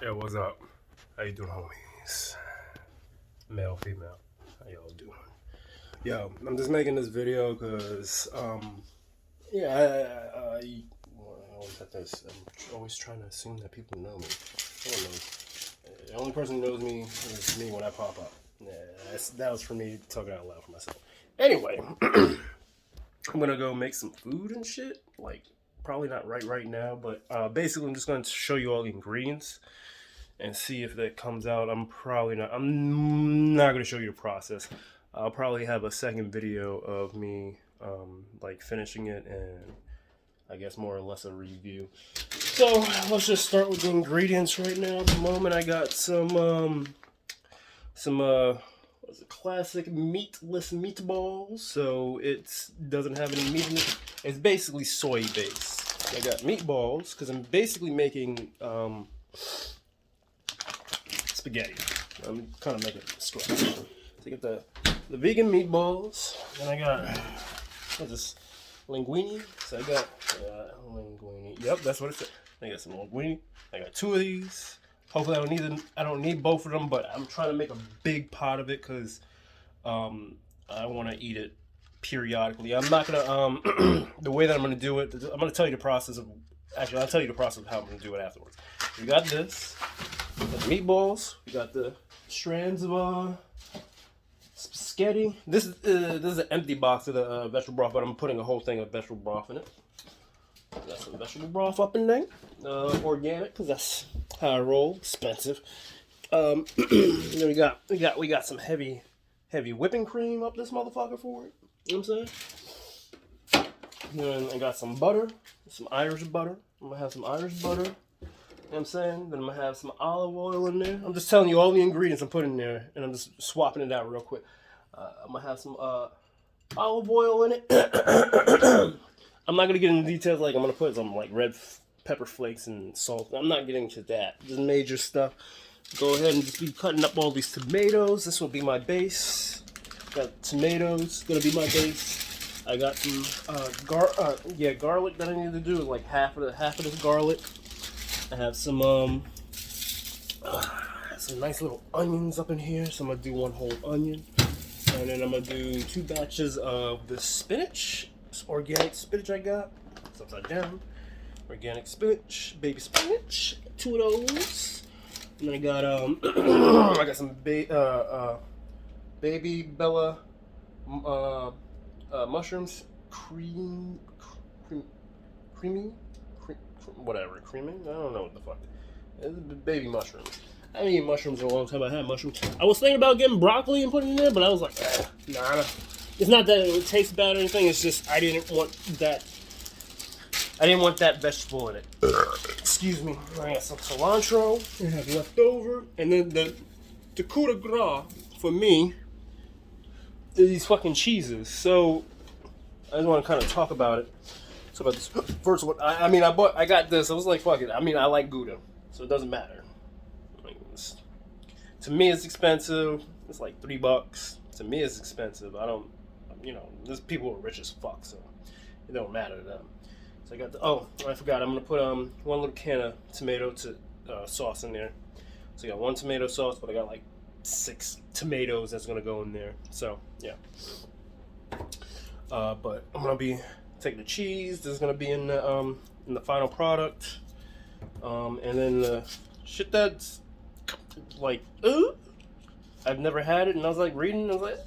Yo, what's up? How you doing, homies? Male, female. How y'all doing? Yo, I'm just making this video because, yeah, I always have to, I'm always trying to assume that people know me. I don't know. The only person who knows me is me when I pop up. Yeah, that was for me talking out loud for myself. Anyway, I'm gonna go make some food and shit. Like, probably not right now, but basically, I'm just gonna show you all the ingredients and see if that comes out. I'm not gonna show you the process. I'll probably have a second video of me like finishing it and I guess more or less a review. So let's just start with the ingredients right now. At the moment, I got some what's it, classic meatless meatballs. So it doesn't have any meat in it. It's basically soy based. I got meatballs because I'm basically making spaghetti. I'm kind of making it from scratch. So I got the vegan meatballs, and I got what's this, linguine. So I got linguine. Yep, that's what it said. I got some linguine. I got two of these. Hopefully, I don't need both of them, but I'm trying to make a big pot of it because I want to eat it periodically. I'm not gonna the way that I'm gonna do it. I'm gonna tell you the process of. Actually, I'll tell you the process of how I'm gonna do it afterwards. We got this. We got the meatballs. We got the strands of spaghetti. This is an empty box of the vegetable broth, but I'm putting a whole thing of vegetable broth in it. Got some vegetable broth up in there, organic, because that's how I roll. Expensive. Then we got some heavy whipping cream up this motherfucker for it. You know what I'm saying? Then I got some butter, some Irish butter. I'm gonna have some Irish butter. You know what I'm saying? Then I'm going to have some olive oil in there. I'm just telling you all the ingredients I'm putting in there, and I'm just swapping it out real quick. I'm going to have some olive oil in it. I'm not going to get into details like I'm going to put some like red pepper flakes and salt. I'm not getting to that. Just major stuff. Go ahead and just be cutting up all these tomatoes. This will be my base. Got tomatoes. Going to be my base. I got some garlic that I need to do. Like half of this garlic. I have some nice little onions up in here, so I'm gonna do one whole onion, and then I'm gonna do 2 batches of the spinach. It's organic spinach I got. It's upside down. Organic spinach, baby spinach. 2 of those. And then I got I got some baby Bella mushrooms, creamy. Whatever, creaming? I don't know what the fuck. It's baby mushrooms. I haven't eaten mushrooms in a long time. I had mushrooms. I was thinking about getting broccoli and putting it in there, but I was like, nah. It's not that it would taste bad or anything. It's just I didn't want that vegetable in it. Excuse me. I got some cilantro I have left over, and then the coup de grace for me is these fucking cheeses. So I just want to kind of talk about it. So about this first one, I got this. I was like, fuck it. I mean, I like Gouda, so it doesn't matter. To me, it's expensive. It's like $3. To me, it's expensive. I don't, there's people who are rich as fuck, so it don't matter to them. So I got I forgot. I'm gonna put one little can of tomato sauce in there. So I got 1 tomato sauce, but I got like 6 tomatoes that's gonna go in there. So yeah. But I'm gonna be taking the cheese. This is gonna be in the final product, and then the shit that's like, I've never had it, and I was like reading. I was like,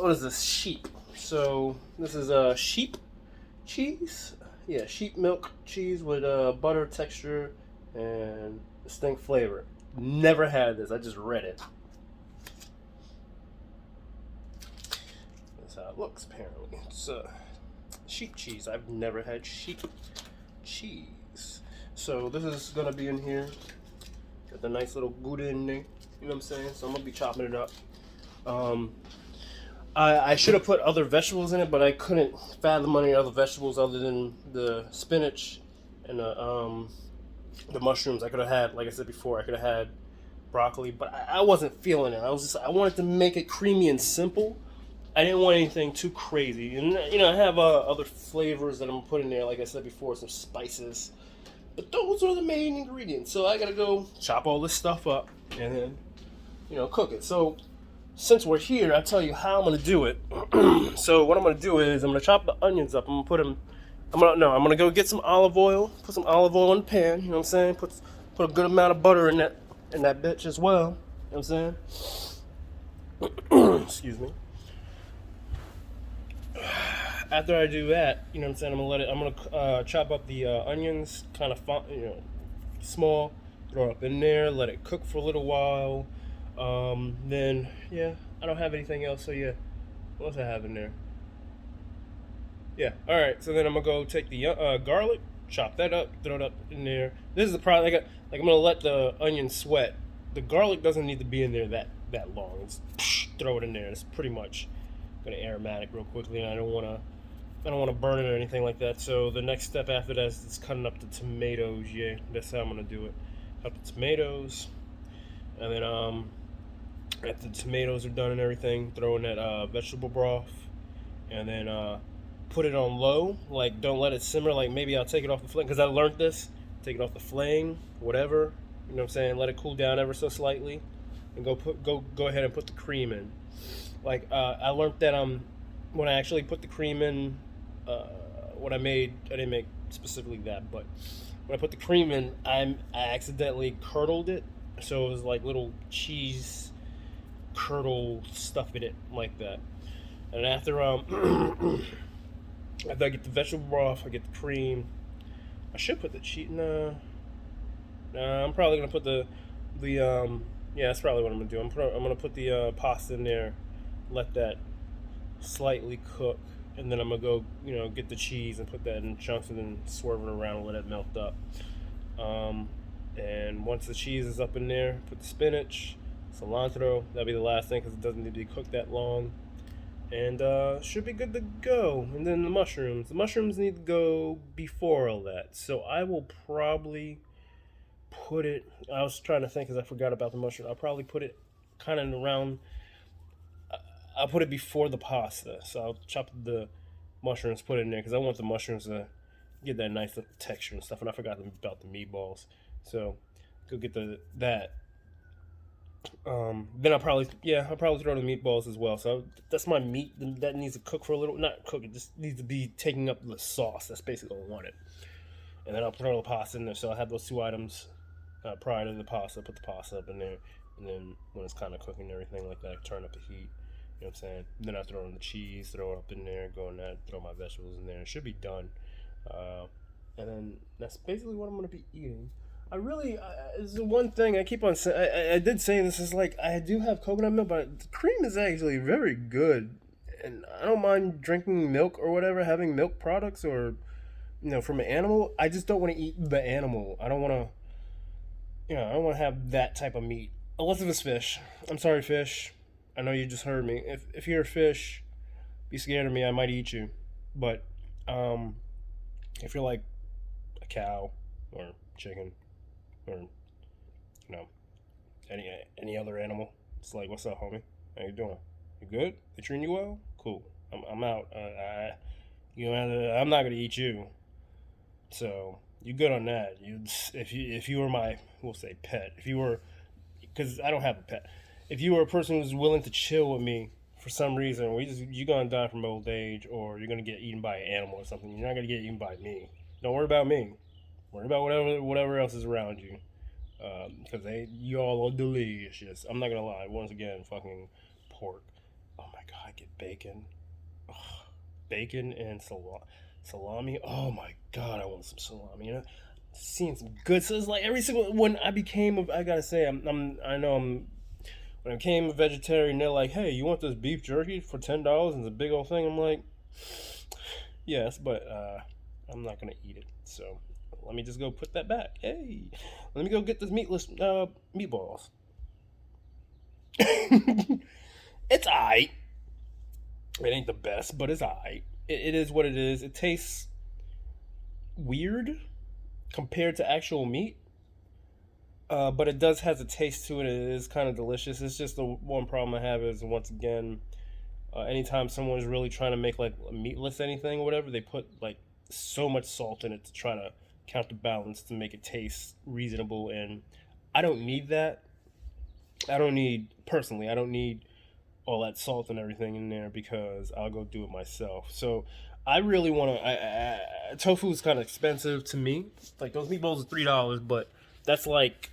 what is this? Sheep. So this is sheep cheese. Yeah, sheep milk cheese with butter texture and distinct flavor. Never had this. I just read it. That's how it looks. Apparently, it's sheep cheese. I've never had sheep cheese. So this is gonna be in here. Got the nice little Gouda in there. You know what I'm saying? So I'm gonna be chopping it up. I should have put other vegetables in it, but I couldn't fathom any other vegetables other than the spinach and the mushrooms. I could have had, like I said before, I could have had broccoli, but I wasn't feeling it. I wanted to make it creamy and simple. I didn't want anything too crazy. And I have other flavors that I'm putting there, like I said before, some spices But those are the main ingredients. So I gotta go chop all this stuff up and then, cook it. So since we're here, I'll tell you how I'm gonna do it. So what I'm gonna do is I'm gonna chop the onions up. I'm gonna put them. I'm gonna go get some olive oil. Put some olive oil in the pan. You know what I'm saying? Put a good amount of butter in that bitch as well. You know what I'm saying? Excuse me. After I do that, you know what I'm saying, I'm gonna chop up the onions, kind of small, throw it up in there, let it cook for a little while. Then yeah, I don't have anything else, so yeah, what else I have in there? Yeah, all right. So then I'm gonna go take the garlic, chop that up, throw it up in there. This is the problem. I'm gonna let the onion sweat. The garlic doesn't need to be in there that long. It's throw it in there. It's pretty much gonna aromatic real quickly, and I don't wanna burn it or anything like that. So the next step after that is cutting up the tomatoes. Yeah, that's how I'm gonna do it. Cut the tomatoes, and then after the tomatoes are done and everything, throw in that vegetable broth, and then put it on low. Like, don't let it simmer. Like, maybe I'll take it off the flame because I learned this. Take it off the flame, whatever. You know what I'm saying? Let it cool down ever so slightly, and go ahead and put the cream in. Like I learned that when I actually put the cream in, what I didn't make specifically that, but when I put the cream in, I accidentally curdled it, so it was like little cheese curdle stuff in it like that. And after after I get the vegetable broth, I get the cream. I should put the cheese. Nah, I'm probably gonna put the yeah, that's probably what I'm gonna do. I'm gonna put the pasta in there, let that slightly cook, and then I'm gonna go, get the cheese and put that in chunks and then swerve it around and let it melt up. And once the cheese is up in there, put the spinach, cilantro. That'll be the last thing because it doesn't need to be cooked that long, and should be good to go. And then the mushrooms. The mushrooms need to go before all that. So I will probably put it. I was trying to think because I forgot about the mushroom. I'll probably put it kind of around. I'll put it before the pasta. So I'll chop the mushrooms, put it in there because I want the mushrooms to get that nice texture and stuff. And I forgot about the meatballs. So go get that. Then I'll probably throw the meatballs as well. So that's my meat that needs to cook for a little. Not cook. It just needs to be taking up the sauce. That's basically what I want it. And then I'll throw the pasta in there. So I'll have those two items prior to the pasta. Put the pasta up in there, and then when it's kind of cooking and everything like that, turn up the heat. You know what I'm saying? Then I throw in the cheese, throw it up in there, go in that, throw my vegetables in there. It should be done. And then that's basically what I'm going to be eating. It's the one thing I keep on saying. I did say this is like, I do have coconut milk, but the cream is actually very good. And I don't mind drinking milk or whatever, having milk products or, from an animal. I just don't want to eat the animal. I don't want to have that type of meat. Unless it's fish. I'm sorry, fish. I know you just heard me. If you're a fish, be scared of me. I might eat you. But if you're like a cow or chicken or any other animal, it's like, what's up, homie? How you doing? You good? They treating you well? Cool. I'm out. I'm not gonna eat you. So you good on that? If you were my, we'll say, pet. If you were, because I don't have a pet. If you were a person who's willing to chill with me for some reason, you're gonna die from old age, or you're gonna get eaten by an animal or something. You're not gonna get eaten by me. Don't worry about me. Worry about whatever else is around you, because you all are delicious. I'm not gonna lie. Once again, fucking pork. Oh my god, I get bacon. Ugh. Bacon and salami. Oh my god, I want some salami. Seeing some good. So it's like every single when I became, I gotta say, when I became a vegetarian, they're like, hey, you want this beef jerky for $10 and it's a big old thing? I'm like, yes, but I'm not gonna eat it. So let me just go put that back. Hey, let me go get this meatless meatballs. It's aight. It ain't the best, but it's aight. It is what it is. It tastes weird compared to actual meat. But it does has a taste to it. It is kind of delicious. It's just the one problem I have is, once again, anytime someone is really trying to make like a meatless anything or whatever, they put like so much salt in it to try to counterbalance to make it taste reasonable. And I don't need that. I don't need personally. I don't need all that salt and everything in there because I'll go do it myself. So I really want to. Tofu is kind of expensive to me. Like those meatballs are $3, but that's like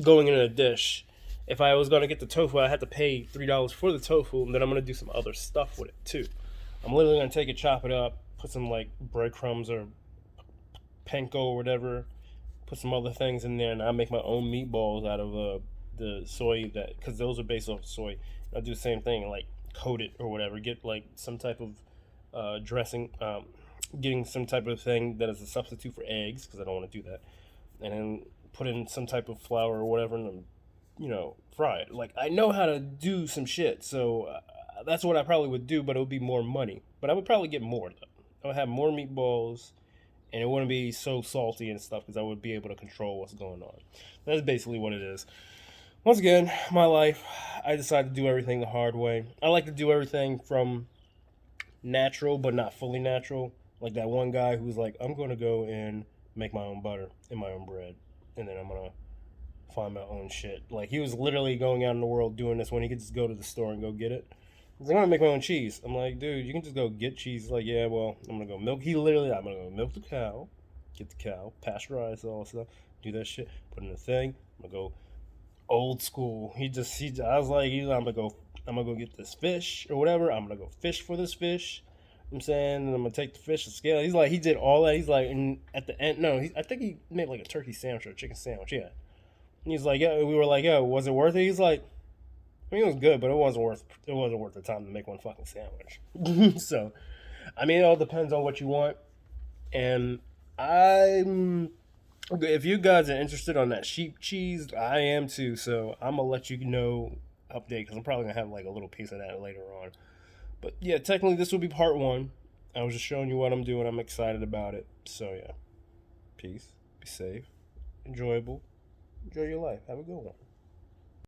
going in a dish. If I was gonna get the tofu, I had to pay $3 for the tofu, and then I'm gonna do some other stuff with it too. I'm literally gonna take it, chop it up, put some like breadcrumbs or panko or whatever, put some other things in there, and I'll make my own meatballs out of the soy that because those are based off soy. I'll do the same thing, like coat it or whatever. Get like some type of dressing, getting some type of thing that is a substitute for eggs because I don't want to do that, and then put in some type of flour or whatever, and then, fry it. Like I know how to do some shit, so that's what I probably would do, but it would be more money. But I would probably get more though. I would have more meatballs, and it wouldn't be so salty and stuff because I would be able to control what's going on. That's basically what it is. Once again, my life, I decided to do everything the hard way. I like to do everything from natural, but not fully natural. Like that one guy who was like, I'm going to go and make my own butter and my own bread, and then I'm going to find my own shit. Like, he was literally going out in the world doing this when he could just go to the store and go get it. He's like, I'm going to make my own cheese. I'm like, dude, you can just go get cheese. He's like, yeah, well, I'm going to go milk. I'm going to go milk the cow, get the cow, pasteurize all that stuff, do that shit, put in the thing. I'm going to go old school. I was like, I'm gonna go get this fish or whatever. I'm gonna go fish for this fish. I'm saying, and I'm gonna take the fish and scale. He's like, he did all that. He's like, and at the end, no, I think he made like a turkey sandwich or a chicken sandwich. Yeah. And he's like, yeah. We were like, yeah, was it worth it? He's like, I mean, it was good, but it wasn't worth the time to make one fucking sandwich. So, I mean, it all depends on what you want. And if you guys are interested on that sheep cheese, I am too. So I'm gonna let you know update because I'm probably gonna have like a little piece of that later on. But yeah, technically this will be part 1. I was just showing you what I'm doing. I'm excited about it. So yeah, peace, be safe, enjoy your life. Have a good one.